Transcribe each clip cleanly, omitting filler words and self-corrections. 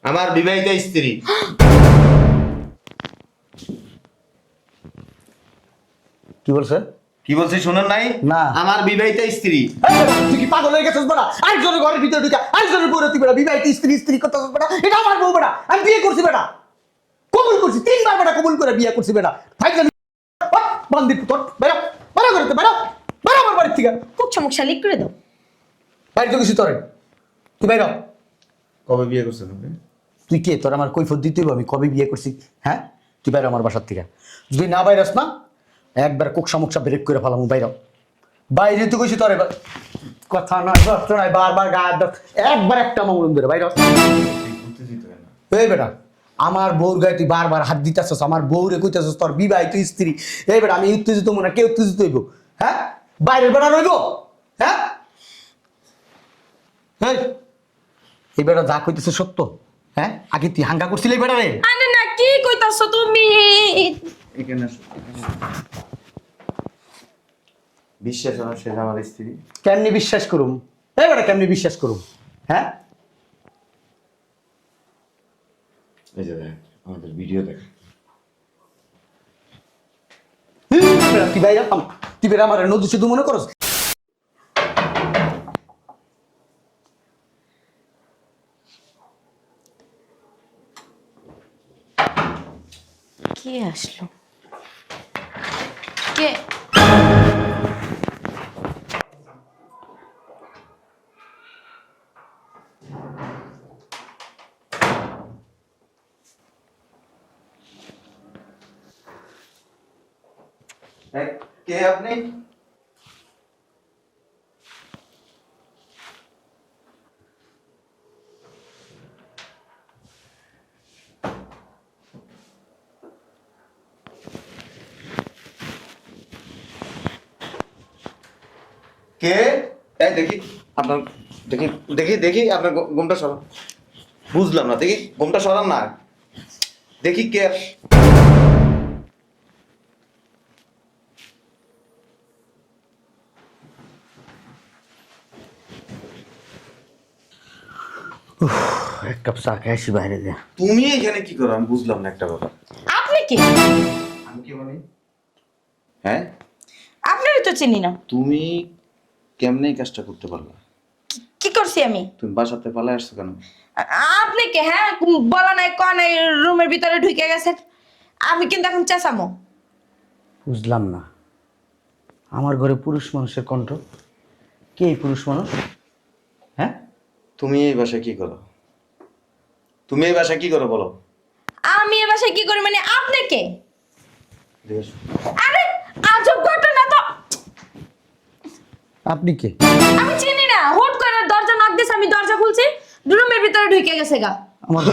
আমার বিবাহিত স্ত্রী। কি বলছে? কি বলছি শুনেন নাই? না। আমার বিবাহিত স্ত্রী। তুই কি পাগল হয়ে গেছিস বড়া? আরেকজনের ঘরের ভিতরে ঢুকে আরেকজনের বউরে তুই বড়া বিবাহিত স্ত্রী স্ত্রী করতেছিস বড়া? এটা আমার বউ বড়া, আমি বিয়ে করছি বেটা, কবুল করছি, 3বার বেটা কবুল করে বিয়ে করছি বেটা। ফাইজলামি বান্দির পুতর, বেরা বেরা করতে বেরা বেরা আমার বাড়ির থেকে। খুব সমস্যা লিক করে দাও। বাইরে তো কিছু তোরে, তুই বাইর হ। কবে বিয়ে করছেন আপনি? তুই কে? তোর আমার কৈফত দিতে হবে আমি কবে বিয়ে করছি? হ্যাঁ, তুই বাইরে আমার বাসার থেকে। যদি না বাইরাস না একবার কোক সমস্যা ব্রেক করে ফেলাম। বাইর বাইরে তো কইছি তোরে, কথা নয় বস্ত নয়, বারবার গায়ে হাত দাও। একবার একটা মামুন ধরে বাইর উত্তেজিত হয় না? এই বেটা, আমার বউর গায়ে তুই বারবার হাত দিতেছস, আমার বউরে কইতেছস তোর বিবাহিত স্ত্রী। এই বেটা, আমি উত্তেজিত হবো না? কে উত্তেজিত হইব? হ্যাঁ, বাইরের বেটা রইব? হ্যাঁ, এই বেটা যা কইতেছে সত্য? হ্যাঁ, আগে তুই হাঙ্গা করছিলি বেটা রে? আরে না, কি কইতাছো তুমি? এখানে আসো। বিশ্বাস হয় না সে যে আমার স্ত্রী? কেমনি বিশ্বাস করুম? এই বেটা কেমনি বিশ্বাস করুম? হ্যাঁ, এই যে দেখ, আমাদের ভিডিও দেখ। তুই বাইরে তুই বেটা আমার নদী শুধু মনে করস? কে আসলো? কে? কে আপনি? কে? এই দেখি আপনার, দেখি দেখি দেখি আপনার ঘুমটা সরান। বুঝলাম না, দেখি ঘুমটা সরান না, দেখি কে। এক কাপ চা খাইছি বাইরে যা। তুমি এখানে কি করো আমি বুঝলাম না একটা কথা। আপনি কে? আমি কি বলি? হ্যাঁ, আপনারই তো চিনি না। তুমি কেমনে এই কাজটা করতে পারলা? কি করছি আমি? তুমি বাসাতে পালাই আসছো কেন? আপনি কে? হ্যাঁ, বলা নাই ক নাই, রুমের ভিতরে ঢুকে গেছেন। আমি কিন্তু এখন চেঁচামো। বুঝলাম না, আমার ঘরে পুরুষ মানুষের কণ্ঠ। কে এই পুরুষ মানুষ? হ্যাঁ, তুমি এই বাসায় কি করো? তুমি এই বাসায় কি করো বলো? আমি এ বাসায় কি করি মানে? আপনি কে? এদিকে এসো। আরে আজব ঘটনা তো। আপনি কে? আমি চিনি না, হুট করে দরজা নক দিছে, আমি দরজা খুলছি, রুমের ভিতরে ঢুকে গেছে গা। আমার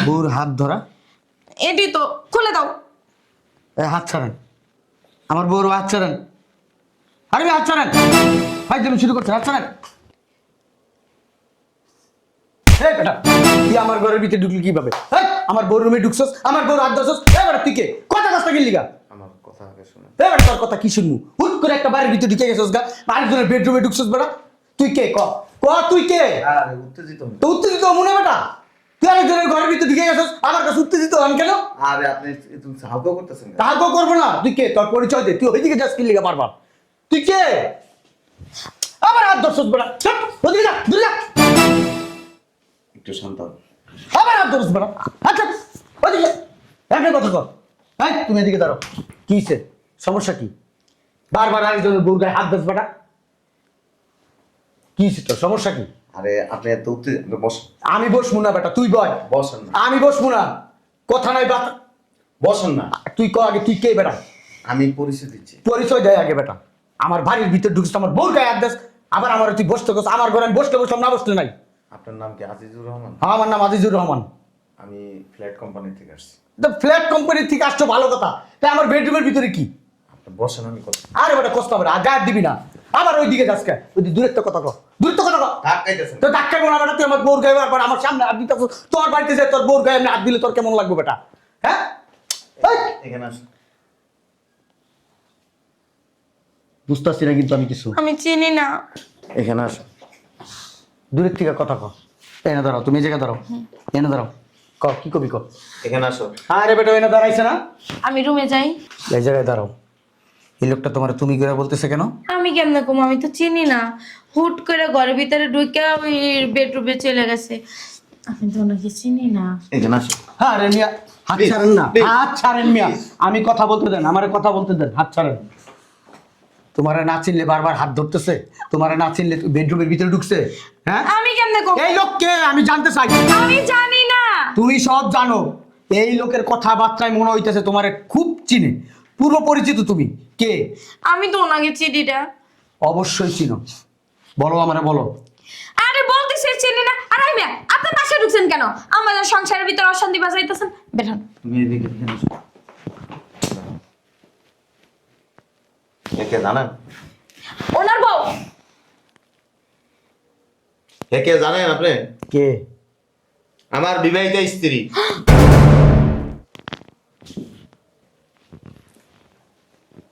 বউর হাত ধরা। এটি তো খুলে দাও। হাত ছাড়েন, আমার বউর হাত ছাড়েন। আরে হাত ছাড়েন, ভাই তুমি শুরু করছেন, হাত ছাড়েন। এই বেটা, তুই আমার ঘরের ভিতরে ঢুকলি কিভাবে? আমার বউর রুমে ঢুকছস, আমার বউর হাত ধরছস। এই বেটা তুই কে? কথা কাজটা কি লিগা? আমার কথা আগে শোনো। এই বেটা তোর কথা কি শুনবো? হুট করে একটা বাড়ির ভিতরে ঢুকে গেছস গা, আরেকজনের বেডরুমে ঢুকছস বেটা। তুই কে? ক ক তুই কে? আরে উত্তেজিত হন। তো উত্তেজিত মনে বেটা, তুই আরেকজনের ঘরের ভিতরে ঢুকে গেছস, আমার কাছে উত্তেজিত হন কেন? আরে আপনি তুমি সাহায্য করতেছেন কেন? তাহাও করবো না। তুই কে? তোর পরিচয় দে, তুই ওইদিকে যাস কি লিগা বারবার? তুই কে? আমার হাত ধরছস বেটা, চুপ, ওদিকে যা, দূরে যা। একটু শান্ত হও। আবার হাত ধরছস বেটা, আচ্ছা ওদিকে একটা কথা কর। হ্যাঁ, তুমি এদিকে দাঁড়াও। কি হইছে? সমস্যা কি? বারবার আরেকজনের বউর গায়ে হাত ধরছ বেটা, কি হইছে তোর? সমস্যা কি? আরে আপনি এত উত্তেজিত, বস। আমি বসবো না বেটা, তুই বয়। বসেন না। আমি বসবো না, কথা নাই বাত। বসেন না। তুই ক আগে, তুই কে বেটা? আমি পরিচয় দিচ্ছি। পরিচয় দেয় আগে বেটা। আমার বাড়ির ভিতরে ঢুকছিস, আমার বউর গায়ে হাত দিস, আবার আমার তুই বসতে গেছ। আমার ঘরে আমি বসলে বসলাম, না বসলে নাই। আপনার নাম কি আজিজুর রহমান? আমার নাম আজিজুর রহমান। আমি ফ্ল্যাট কোম্পানি থেকে আসছি। তো ফ্ল্যাট কোম্পানির থেকে আসছো, ভালো কথা। তাই আমার বেডরুমের ভিতরে কি? আপনি বসেন, আমি কথা। আরে বেটা কষ্ট হবে, আর গায়ে দিবি না। আবার ওই দিকে যাস কে? ওই দূরের কথা কর, দূরের কথা কর। ধাক্কাইতেছেন। তো ধাক্কা গোনা বেটা, তুই আমার বউর গায়ে আবার আমার সামনে হাত দিতে। তোর বাড়িতে যায় তোর বউর গায়ে আমি হাত দিলে তোর কেমন লাগবে বেটা? হ্যাঁ, এই, এখানে আসুন। বুঝতেছি না কিন্তু আমি কিছু। আমি চিনি না। এখানে আসুন। দূরের থেকে কথা কর। এনে দাঁড়াও, তুমি এই জায়গায় দাঁড়াও, এনে দাঁড়াও। ক কি কবি ক। এখানে আসো। আরে বেটা ওই না দাঁড়াইছে না, আমি রুমে যাই। এই জায়গায় দাঁড়াও। এই লোকটা তোমার তুমি করে বলতেছে কেন? আমি কেমনে কম, আমি তো চিনি না। হুট করে ঘরের ভিতরে ঢুকে ওই বেডরুমে চলে গেছে। আমি তো ওনাকে চিনি না। এখানে আসো। আরে মিয়া হাত Please, ছাড়েন না, please. হাত ছাড়েন মিয়া। আমি কথা বলতে দেন, আমারে কথা বলতে দেন, হাত ছাড়েন। তোমারে না চিনলে বারবার হাত ধরতেছে, তোমারে না চিনলে বেডরুমের ভিতরে ঢুকছে। হ্যাঁ আমি কেমনে কম? এই লোককে আমি জানতে চাই। আমি জানি না। তুমি সব জানো। এই লোকের কথাবার্তায় মনে হইতেছে তোমারে খুব চিনে, পূর্ব পরিচিত। তুমি কে? আমি তো ওনাকে চিনি না। অবশ্যই চিনো, বলো আমারে বলো। আরে বলতেছি চিনি না। আর আমি আপনার বাসায় ঢুকছেন কেন? আমাদের সংসারের ভিতরে অশান্তি বাজাইতেছেন, বেরোন। তুমি এদিকে এখানে আসো। একে জানেন? ওনার বউ। একে জানেন আপনি? কে? আমার বিবাহিত স্ত্রী।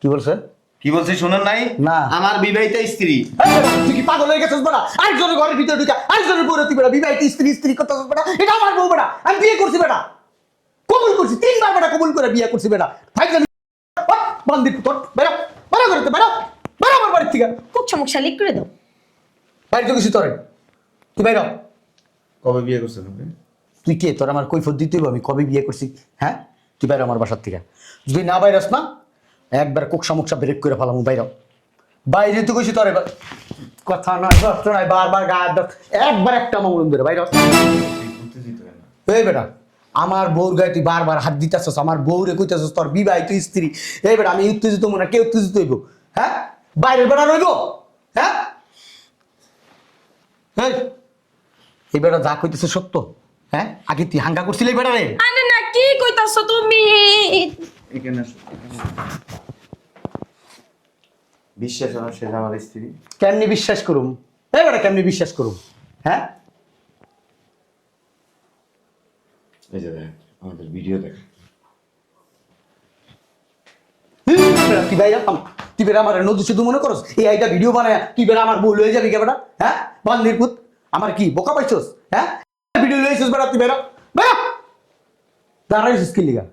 কি বলছে? কি বলছি শুনেন নাই? না। আমার বিবাহিত স্ত্রী। এই বেটা, তুই কি পাগল হয়ে গেছিস বেটা? আরেকজনের ঘরের ভিতরে ঢুকে আরেকজনের বউ তুই বেটা বিবাহিত স্ত্রী স্ত্রী করতেছিস বেটা। এটা আমার বউ বেটা, আমি বিয়ে করছি বেটা, কবুল করছি, 3বার বেটা কবুল করে বিয়ে করছি বেটা। ফাইজলামি বান্দি পুতর, বেটা বেটা করতে বেটা বেটা আমার বাড়ির থেকে। খুব সমস্যা লিক করে দাও। বাইরে তো কিছু তোরে, তুই বাইর হ। কবে বিয়ে করছেন আপনি? তুই কে? তোর আমার কৈফত দিতে হবে আমি কবে বিয়ে করছি? হ্যাঁ, তুই বাইরে আমার বাসার থেকে। যদি না বাইরাস না একবার কোক সমস্যা ব্রেক করে ফেলাম। বাইর হ। বাইরে তো কইছি তোরে, কথা নয় কষ্ট নয়, বারবার গায়ে হাত দাও। একবার একটা মামুন ধরে বাইর হ। উত্তেজিত হয়ে না। এই বেটা আমার বউর গায়ে তুই বারবার হাত দিতেছস, আমার বউরে কইতেছস তোর বিবাহিত স্ত্রী। এই বেটা আমি উত্তেজিত হবো না, কে উত্তেজিত হইব? হ্যাঁ, বাইরের বেটা রইব? হ্যাঁ এই, এই বেটা যা কইতেছে সত্য? হ্যাঁ, আগে তুই হাঙ্গা করছিলি এই বেটা রে? আরে না, কি কইতাছো তুমি? এখানে আসো। বিশ্বাস হয় না সে যে আমার স্ত্রী? কেমনি বিশ্বাস করুম? এই বেটা কেমনি বিশ্বাস করুম? হ্যাঁ, এই যে দেখ আমাদের ভিডিও দেখ। তুই বাইরে তুই বেড়া আমার নদী শুধু মনে করস এই আইটা ভিডিও বানায় তুই বেড়া আমার বউ লয়ে যাবি কে বেটা? হ্যাঁ, বান্দির পুত, আমার কি বোকা পাইছস? হ্যাঁ, ভিডিও লইছিস বেটা তুই বেড়া বেড়া দাঁড়াইছিস কি লিগা?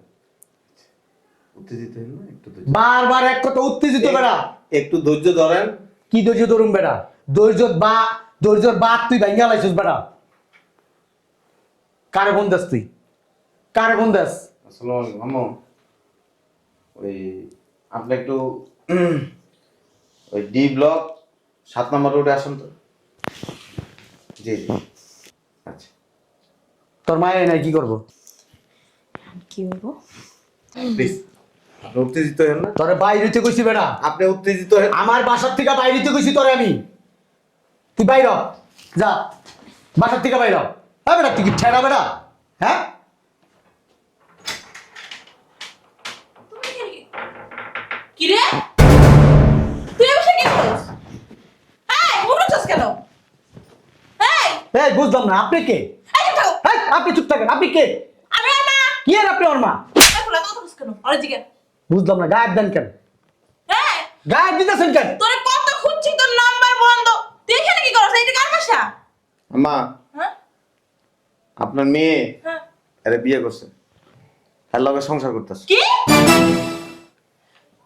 উত্তেজিত হইল না একটু? বারবার এক কথা উত্তেজিত বেড়া। একটু ধৈর্য ধরেন। কি ধৈর্য ধরুম বেড়া? ধৈর্যর বাদ তুই ভাঙ্গা লাইছিস বেড়া। কারে ফোন দাস তুই? কারে ফোন দাস? আসসালামু আলাইকুম আম্মু। ওই আপনি একটু ওই ডি ব্লক 7 নম্বর রোডে আসুন তো। জি জি আচ্ছা। তোর মায়ের নাই কি করবো? কি বলবো? প্লিজ আপনি উত্তেজিত হন না। তোরে বাইরেতে কইছি বেড়া, আপনি উত্তেজিত হন। আমার বাসার থেকে বাইরেতে কইছি তোরে আমি। তুই বাইর হ, যা বাসার থেকে বাইর হ। হ্যাঁ বেটা তুই কি ঠেড়া বেড়া? হ্যাঁ, কি রে? তুই এসে কি করছিস? এই, মুড়ছস কেন? এই, এই বুঝলাম না আপনি কে? এই চুপ থাকো। এই, আপনি চুপ থাকেন, আপনি কে? আমি আর মা। কি আর আপনি ওর মা? এই ফুলা কথা বলছিস কেন? আরে জিজ্ঞেস। বুঝলাম না, গায়েব দেন কেন? এই, গায়েব দিতেছেন কেন? তোরে কত খুঁজছি, তোর নাম্বার বন্ধ। তুই এখানে কি করছিস? এইটা কার বাসা? আম্মা হ্যাঁ? আপনার মেয়ে হ্যাঁ। আরে বিয়ে করছে, তার লগে সংসার করতেছে। কি?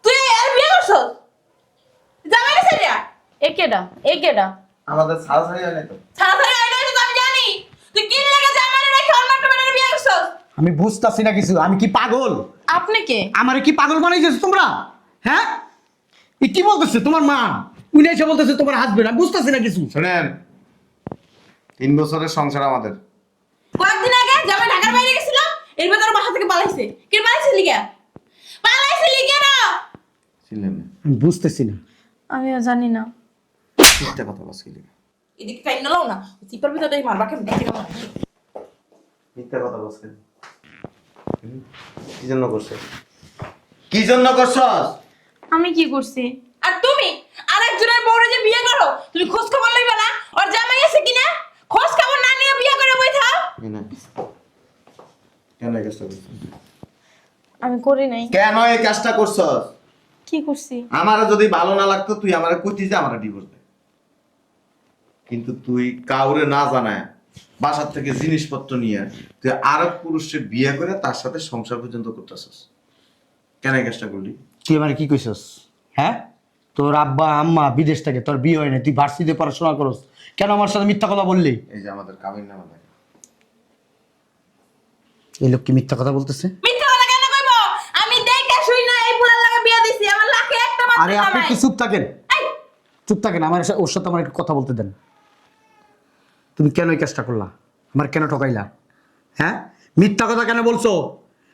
তুই আর বিয়ে করছস? জামাই না সেরিয়া? একেডা? একেডা? আমাদের সারাসারি হয় না তো। সারাসারি আইডা তো আমি জানি। তুই কি লাগা জামাই রেখে অন্য একটা মেয়ের বিয়ে করছস? আমি বুঝতাছি না কিছু, আমি কি পাগল? আপনি কে? আমারে কি পাগল বানাইছিস তোমরা? হ্যাঁ, এ কি বলতেছে তোমার মা? উনি এসে বলতেছে তোমার হাসবেন্ড, আমি বুঝতেছি না কিছু। শোনেন 3 বছরের সংসার আমাদের। কয়েকদিন আগে জামাই ঢাকার বাইরে গেছিল, এর ভেতর বাসা থেকে পালাইছে। কি পালাইছে লিগা? পালাইছে লিগা না? ছিলেন না? আমি বুঝতেছি না। আমিও জানি না। মিথ্যা কথা বলছিলেন। এদিকে টাইম নাও না। চিপার ভিতরে মারবা কেন দেখে না? মিথ্যা কথা বলছেন। কি জন্য করছে? কি জন্য করছস? আমি কি করছি? আর তুমি আরেকজনের বউরে যে বিয়ে করো, তুমি খোঁজ খবর লইবা না? ওর জামাই আছে কিনা? খোঁজ খবর না নিয়ে বিয়ে করে বই থাও। কেন কেন এই কাজটা করছিস? আমি করি নাই। কেন এই কাজটা করছস? কি করছি? আমার যদি ভালো না লাগতো তুই আমারে কইতিস যে আমারে ডিভোর্স দে। কিন্তু তুই কাউরে না জানায় বাসার থেকে জিনিসপত্র নিয়ে তুই আরেক পুরুষের বিয়ে করে তার সাথে সংসার পর্যন্ত করতেছিস, কেন এই কাজটা করলি? তুই আমার কি কইছস? হ্যাঁ, তোর আব্বা আম্মা বিদেশ থেকে, তোর বিয়ে হয় না, তুই ভার্সিটিতে পড়াশোনা করস, কেন আমার সাথে মিথ্যা কথা বললি? এই যে আমাদের কাবিন নামা নাই, এই লোক কি মিথ্যা কথা বলতেছে? মিথ্যা কথা কেন কইব? আমি দেখে শুই না এই পুরার লাগে বিয়া দিছি, আমার লাখে একটা মাত্র আরে আপনি জামাই। একটু চুপ থাকেন, এই, চুপ থাকেন। ওর সাথে আমার একটু কথা বলতে দেন। তুমি কেন এই কাজটা করলা? আমার কেন ঠকাইলা? হ্যাঁ, মিথ্যা কথা কেন বলছো?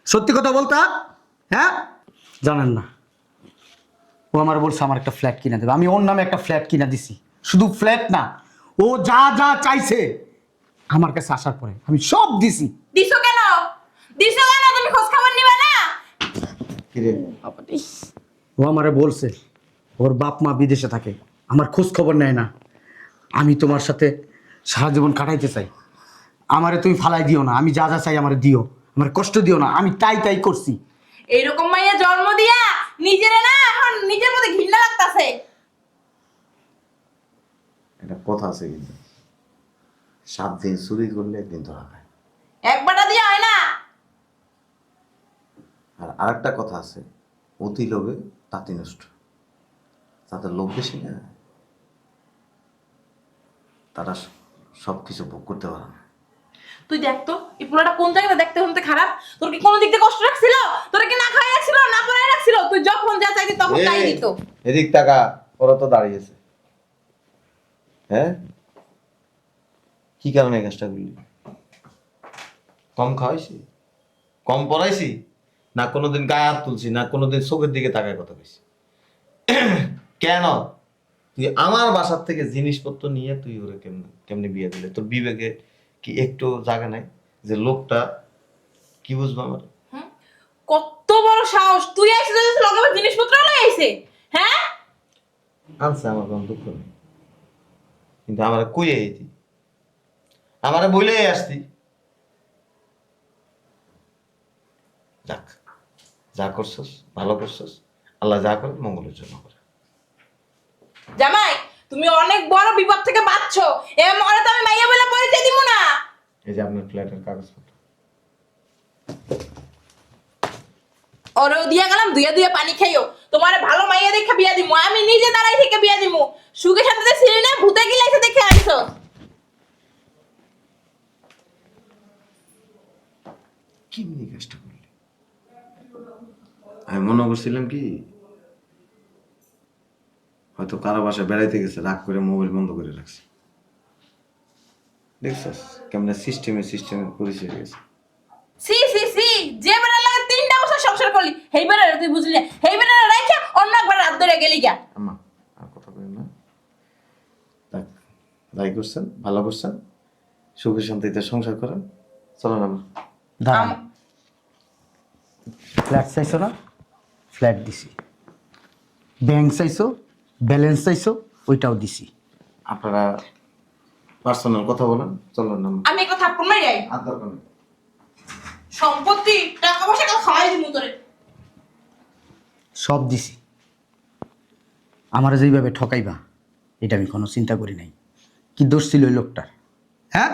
সত্যি কথা বলতা? হ্যাঁ, জানেন না, ও আমার বলছে আমার একটা ফ্ল্যাট কিনা দেবে। আমি ওর নামে একটা ফ্ল্যাট কিনা দিছি। শুধু ফ্ল্যাট না, ও যা যা চাইছে আমার কাছে আসার পরে আমি সব দিছি। দিছো কেন? দিছো কেন? তুমি খোঁজ খবর নিবা না? কিরে ও আমারে বলছে ওর বাপ মা বিদেশে থাকে, আমার খোঁজ খবর নেয় না। আমি তোমার সাথে সারা জীবন কাটাইতে চাই, আমারে তুমি ফালাই দিও না। আমি যা যা চাই আমারে দিও, আমার কষ্ট দিও না। আমি তাই তাই করছি। এইরকম মাইয়া জন্ম দিয়া নিজেরে না এখন নিজের মধ্যে ঘৃণা লাগতাছে। একটা কথা আছে কিন্তু, 7 দিন চুরি করলে 1 দিন ধরা খায়। একবারটা দিয়া হয় না। আর আরেকটা কথা আছে, অতি লোভে তাঁতি নষ্ট। তাদের লোভ বেশি না, তারা সবকিছু ভোগ করতে পারে না। তুই দেখতো এই পুরাটা কোন জায়গাটা দেখতে শুনতে খারাপ। তোর কি কোনো দিক দিয়ে কষ্ট রাখছিল? তোর কি না খাওয়াই রাখছিল, না পড়াই রাখছিল? তুই যখন যা চাইতি তখন তাই এই, দিত। এদিক টাকা ওরা তো দাঁড়িয়েছে। হ্যাঁ, কি কারণে এই কাজটা করলি? কম খাওয়াইছি, কম পড়াইছি, না কোনোদিন গায়ে হাত তুলছি, না কোনোদিন চোখের দিকে তাকায় কথা কইছি? কেন তুই আমার বাসার থেকে জিনিসপত্র নিয়ে তুই ওরে কেমনে কেমনে বিয়ে দিলে? তোর বিবেকে কি একটু জায়গা নাই যে লোকটা কি বুঝবো আমার? হুম? কত বড় সাহস! তুই আইছিস লগে জিনিসপত্র লই আইছে। হ্যাঁ? আনছে, আমার কোনো দুঃখ নেই, কিন্তু আমার কই আইতি, আমারে বইলে আসতি। যাক, যা করছস ভালো করছস, আল্লাহ যা করে মঙ্গলের জন্য করে। জামাই, তুমি অনেক বড় বিপদ থেকে বাঁচছো। এ মরে তো আমি মাইয়া বলে পরিচয় দিব না। এই যে আপনার ফ্ল্যাটের কাগজপত্র। ওরেও দিয়া গেলাম, দুইয়া দুইয়া পানি খাইও। তোমারে ভালো মাইয়া দেখে বিয়া দিমু। আমি নিজে দাঁড়াই থেকে বিয়া দিমু। সুখে শান্তিতে ছিলি না, ভূতে গিলাইছে দেখে আইছো। কেমনি কাজটা করলি? আমি মনে করছিলাম কি হয়তো কারো বাসায় বেড়াইতে গেছে, রাগ করে মোবাইল বন্ধ করে রাখছে। দেখছস কেমনে সিস্টেমে পরিচয় গেছে। সি সি সি, যে বেড়ার লাগে 3টা বছর সংসার করলি, হেই বেড়ার তুই বুঝলি না। হেই বেড়ার রাইখা অন্য একবার রাত ধরে গেলি গা। আম্মা আর কথা বলেন না, দেখ যাই করছেন ভালো করছেন, সুখে শান্তিতে সংসার করেন। চলো না দাঁড়ান, ফ্ল্যাট চাইছো না? ফ্ল্যাট দিছি। ব্যাংক চাইছো, ব্যালেন্স চাইছো, ওইটাও দিছি। আপনারা পার্সোনাল কথা বলেন, চলো না। আমি একটা থাপ্পড় মারি যাই। আর দরকার নেই। সম্পত্তি টাকা পয়সা কাল খাওয়াই দিমু তোরে। সব দিছি। আমার যেইভাবে ঠকাইবা এটা আমি কোনো চিন্তা করি নাই। কি দোষ ছিল ওই লোকটার? হ্যাঁ,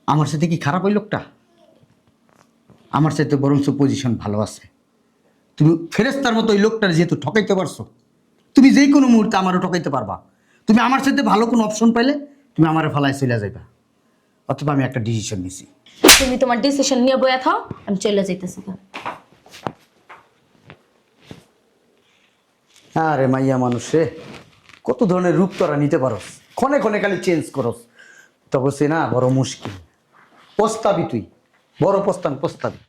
আমার সাথে কি খারাপ ওই লোকটা? আমার সাথে বরঞ্চ পজিশন ভালো আছে। তুমি ফেরেস্তার মতো ওই লোকটার যেহেতু ঠকাইতে পারছো, তুমি যে কোনো মুহূর্তে আমারও ঠকাইতে পারবা। তুমি আমার সাথে ভালো কোনো অপশন পাইলে তুমি আমার ফালায় চলে যাইবা। অথবা আমি একটা ডিসিশন নিছি। তুমি তোমার ডিসিশন নিয়ে বইয়া থাও, আমি চলে যাইতেছি। আরে মাইয়া মানুষ রে, কত ধরনের রূপ তোরা নিতে পারস, ক্ষণে ক্ষণে খালি চেঞ্জ করস, তবে সে না বড় মুশকিল। পস্তাবি তুই, বড় পস্তাবি।